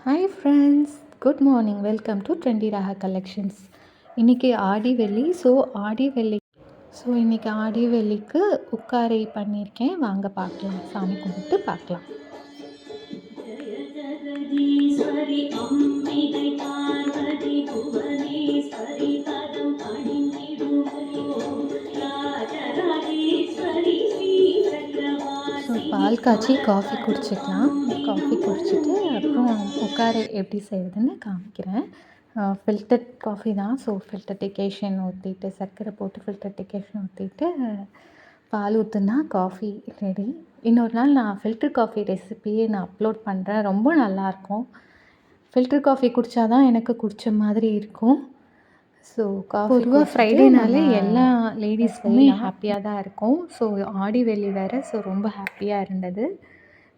Hi friends, good morning. Welcome to trendy Raga collections. இன்றைக்கி ஆடி வெள்ளி. இன்றைக்கி ஆடி வெள்ளிக்கு உட்காரை பண்ணியிருக்கேன். வாங்க பார்க்கலாம், சாமி கும்பிட்டு பார்க்கலாம். பால் காய்ச்சி காஃபி குடிச்சிக்கலாம். காஃபி குடிச்சிட்டு அப்புறம் உட்காரை எப்படி செய்யுதுன்னு காமிக்கிறேன். ஃபில்டர் காஃபி தான். ஃபில்டர் டிகேஷன் ஊற்றிட்டு, சர்க்கரை போட்டு ஃபில்டர் டிகேஷன் ஊற்றிட்டு பால் ஊற்றுனா காஃபி ரெடி. இன்னொரு நாள் நான் ஃபில்டர் காஃபி ரெசிபியே நான் அப்லோட் பண்ணுறேன். ரொம்ப நல்லாயிருக்கும். ஃபில்டர் காஃபி குடித்தா தான் எனக்கு குடித்த மாதிரி இருக்கும். பொதுவாக ஃப்ரைடேனாலே எல்லா லேடிஸ்க்குமே ஹாப்பியாக தான் இருக்கும். ஆடி வெள்ளி வேறு. ரொம்ப ஹாப்பியாக இருந்தது.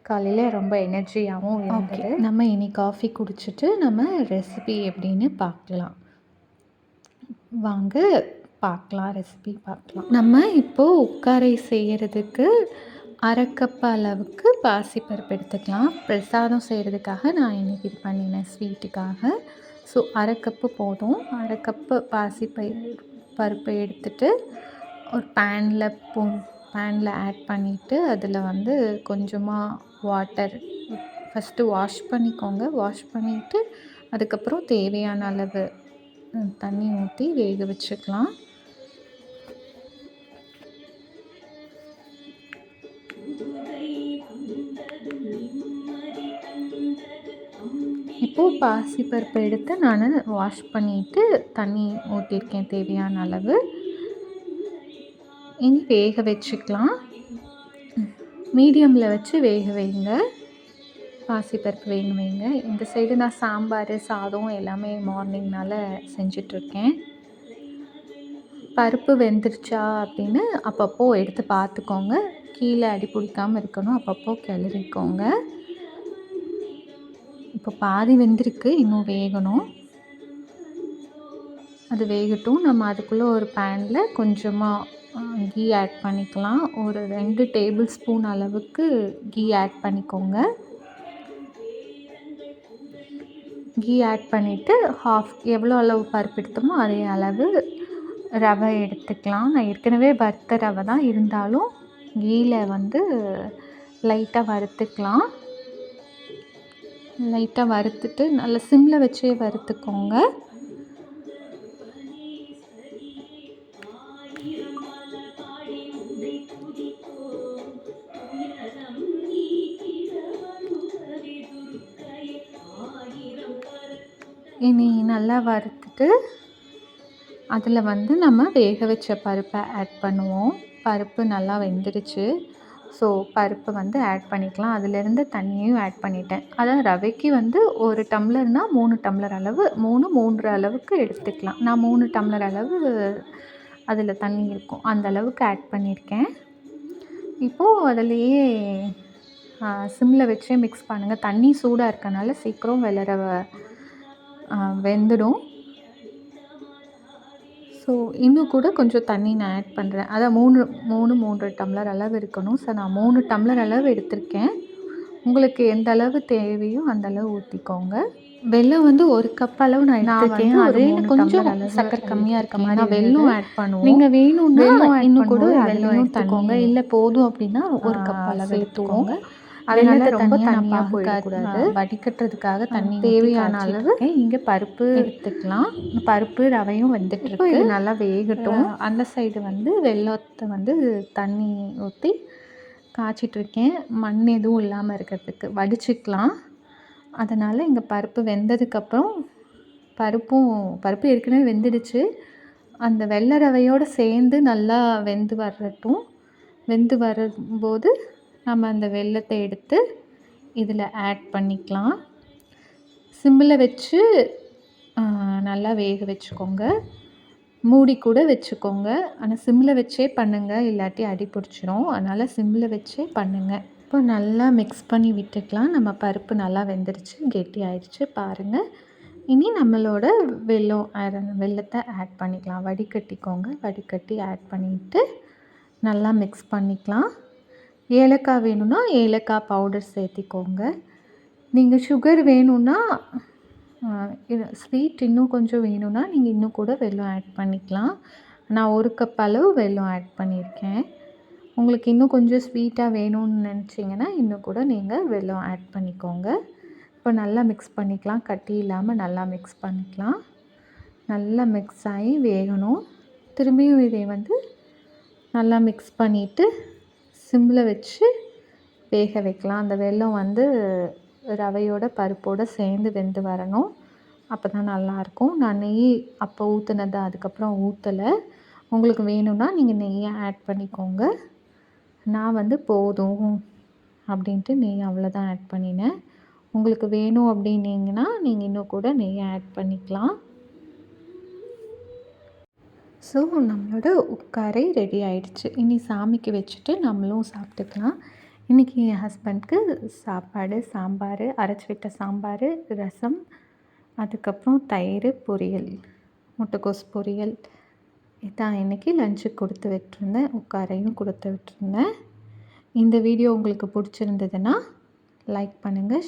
காலையில் ரொம்ப எனர்ஜியாகவும் இருந்தது. நம்ம இனி காஃபி குடிச்சிட்டு நம்ம ரெசிபி எப்படின்னு பார்க்கலாம். வாங்க பார்க்கலாம், ரெசிபி பார்க்கலாம். நம்ம இப்போது உட்காரை செய்கிறதுக்கு அரை கப் அளவுக்கு பாசிப்பருப்பு எடுத்துக்கலாம். பிரசாதம் செய்கிறதுக்காக நான் இன்றைக்கி இது பண்ணினேன், ஸ்வீட்டுக்காக. அரை கப்பு போதும். அரை கப்பு பருப்பை எடுத்துகிட்டு ஒரு பேனில் ஆட் பண்ணிவிட்டு அதில் கொஞ்சமாக வாட்டர் ஃபஸ்ட்டு வாஷ் பண்ணிக்கோங்க. வாஷ் பண்ணிவிட்டு அதுக்கப்புறம் தேவையான அளவு தண்ணி ஊற்றி வேக வச்சுக்கலாம். இப்போது பாசிப்பருப்பை எடுத்து நான் வாஷ் பண்ணிவிட்டு தண்ணி ஊற்றிருக்கேன் தேவையான அளவு. இனி வேக வச்சுக்கலாம். மீடியமில் வச்சு வேக வைங்க. பாசிப்பருப்பு வேக வைங்க. இந்த சைடு நான் சாம்பார், சாதம் எல்லாமே மார்னிங்னால் செஞ்சிட்ருக்கேன். பருப்பு வெந்துருச்சா அப்படின்னு அப்பப்போ எடுத்து பார்த்துக்கோங்க. கீழே அடி பிடிக்காமல் இருக்கணும். அப்பப்போ கிளறிக்கோங்க. இப்போ பாதி வெந்திருக்கு, இன்னும் வேகணும். அது வேகட்டும். நம்ம அதுக்குள்ளே ஒரு பேனில் கொஞ்சமாக கீ ஆட் பண்ணிக்கலாம். ஒரு 2 டேபிள் ஸ்பூன் அளவுக்கு கீ ஆட் பண்ணிக்கோங்க. கீ ஆட் பண்ணிவிட்டு எவ்வளோ அளவு பருப்பு எடுத்தோமோ அதே அளவு ரவை எடுத்துக்கலாம். நான் ஏற்கனவே வறுத்த ரவை தான், இருந்தாலும் கீயில் லைட்டாக வறுத்துக்கலாம். லைட்டாக வறுத்துட்டு நல்லா சிம்மில் வச்சே வறுத்துக்கோங்க. இனி நல்லா வறுத்துட்டு அதில் நம்ம வேக வச்ச பருப்பை ஆட் பண்ணுவோம். பருப்பு நல்லா வெந்துடுச்சு. பருப்பு ஆட் பண்ணிக்கலாம். அதிலேருந்து தண்ணியையும் ஆட் பண்ணிட்டேன். அதான் ரவைக்கு 1 டம்ளர்னால் 3 டம்ளர் அளவு, 3 அளவுக்கு எடுத்துக்கலாம். நான் 3 டம்ளர் அளவு அதில் தண்ணி இருக்கும், அந்த அளவுக்கு ஆட் பண்ணியிருக்கேன். இப்போது அதிலையே சிம்மில் வச்சே மிக்ஸ் பண்ணுங்கள். தண்ணி சூடாக இருக்கனால சீக்கிரம் ரவை வெந்துடும். இன்னும் கூட கொஞ்சம் தண்ணி நான் ஆட் பண்ணுறேன். அதான் 3 டம்ளர் அளவு இருக்கணும். நான் 3 டம்ளர் அளவு எடுத்திருக்கேன். உங்களுக்கு எந்த அளவு தேவையோ அந்த அளவு ஊற்றிக்கோங்க. வெல்லம் 1 கப் அளவு நான் எடுத்திருக்கேன். அதே கொஞ்சம் சர்க்கரை கம்மியாக இருக்க மாதிரி வெல்லம் ஆட் பண்ணுவோம். நீங்கள் வேணும்னா இன்னும் கூட வெல்லம் எடுத்துக்கோங்க. இல்லை போதும் அப்படின்னா 1 கப் அளவு எடுத்துக்கோங்க. அதனால ரொம்ப தண்ணியாக போயிடக்கூடாது. வடிகட்டுறதுக்காக தண்ணி தேவையான அளவு இங்கே பருப்பு எடுத்துக்கலாம். பருப்பு ரவையும் வெந்துட்டுருக்கு. இது நல்லா வேகட்டும். அந்த சைடு வெல்லத்தை தண்ணி ஊற்றி காய்ச்சிட்ருக்கேன். மண் எதுவும் இல்லாமல் இருக்கிறதுக்கு வடிச்சிக்கலாம். அதனால் இங்கே பருப்பு வெந்ததுக்கப்புறம் பருப்பு ஏற்கனவே வெந்துடுச்சு. அந்த வெள்ளை ரவையோடு சேர்ந்து நல்லா வெந்து வரட்டும். வெந்து வரும்போது நம்ம அந்த வெல்லத்தை எடுத்து இதில் ஆட் பண்ணிக்கலாம். சிம்மில் வச்சு நல்லா வேக வச்சுக்கோங்க. மூடி கூட வச்சுக்கோங்க. ஆனால் சிம்மில் வச்சே பண்ணுங்கள், இல்லாட்டி அடி பிடிச்சிரும். அதனால் சிம்மில் வச்சே பண்ணுங்கள். இப்போ நல்லா மிக்ஸ் பண்ணி விட்டுக்கலாம். நம்ம பருப்பு நல்லா வெந்துருச்சு, கெட்டி ஆயிடுச்சு பாருங்கள். இனி நம்மளோட வெல்லத்தை ஆட் பண்ணிக்கலாம். வடிகட்டிக்கோங்க. வடிகட்டி ஆட் பண்ணிவிட்டு நல்லா மிக்ஸ் பண்ணிக்கலாம். ஏலக்காய் வேணும்னா ஏலக்காய் பவுடர் சேர்த்திக்கோங்க. நீங்கள் சுகர் வேணும்னா ஸ்வீட் இன்னும் கொஞ்சம் வேணும்னா நீங்கள் இன்னும் கூட வெல்லம் ஆட் பண்ணிக்கலாம். நான் 1 கப் அளவு வெல்லம் ஆட் பண்ணியிருக்கேன். உங்களுக்கு இன்னும் கொஞ்சம் ஸ்வீட்டாக வேணும்னு நினச்சிங்கன்னா இன்னும் கூட நீங்கள் வெல்லம் ஆட் பண்ணிக்கோங்க. இப்போ நல்லா மிக்ஸ் பண்ணிக்கலாம். கட்டி இல்லாமல் நல்லா மிக்ஸ் பண்ணிக்கலாம். நல்லா மிக்ஸ் ஆகி வேகணும். திரும்பியும் இதை நல்லா மிக்ஸ் பண்ணிவிட்டு சிம்மில் வச்சு வேக வைக்கலாம். அந்த வெல்லம் ரவையோட பருப்போடு சேர்ந்து வெந்து வரணும். அப்போ தான் நல்லாயிருக்கும். நான் நெய் அப்போ ஊற்றுனது அதுக்கப்புறம் ஊற்றலை. உங்களுக்கு வேணும்னா நீங்கள் நெய்யை ஆட் பண்ணிக்கோங்க. நான் போதும் அப்படின்ட்டு நெய் அவ்வளோதான் ஆட் பண்ணினேன். உங்களுக்கு வேணும் அப்படின்னீங்கன்னா நீங்கள் இன்னும் கூட நெய்யை ஆட் பண்ணிக்கலாம். ஸோ நம்மளோட உட்காரை ரெடி ஆயிடுச்சு. இனி சாமிக்கு வச்சுட்டு நம்மளும் சாப்பிட்டுக்கலாம். இன்றைக்கி என் ஹஸ்பண்ட்க்கு சாப்பாடு, சாம்பார், அரைச்சி விட்ட சாம்பார், ரசம், அதுக்கப்புறம் தயிர், பொரியல், முட்டைக்கோஸ் பொரியல் இதான் இன்றைக்கி லஞ்சுக்கு கொடுத்து விட்டுருந்தேன். உட்காரையும் கொடுத்து விட்டுருந்தேன். இந்த வீடியோ உங்களுக்கு பிடிச்சிருந்ததுன்னா லைக் பண்ணுங்கள்,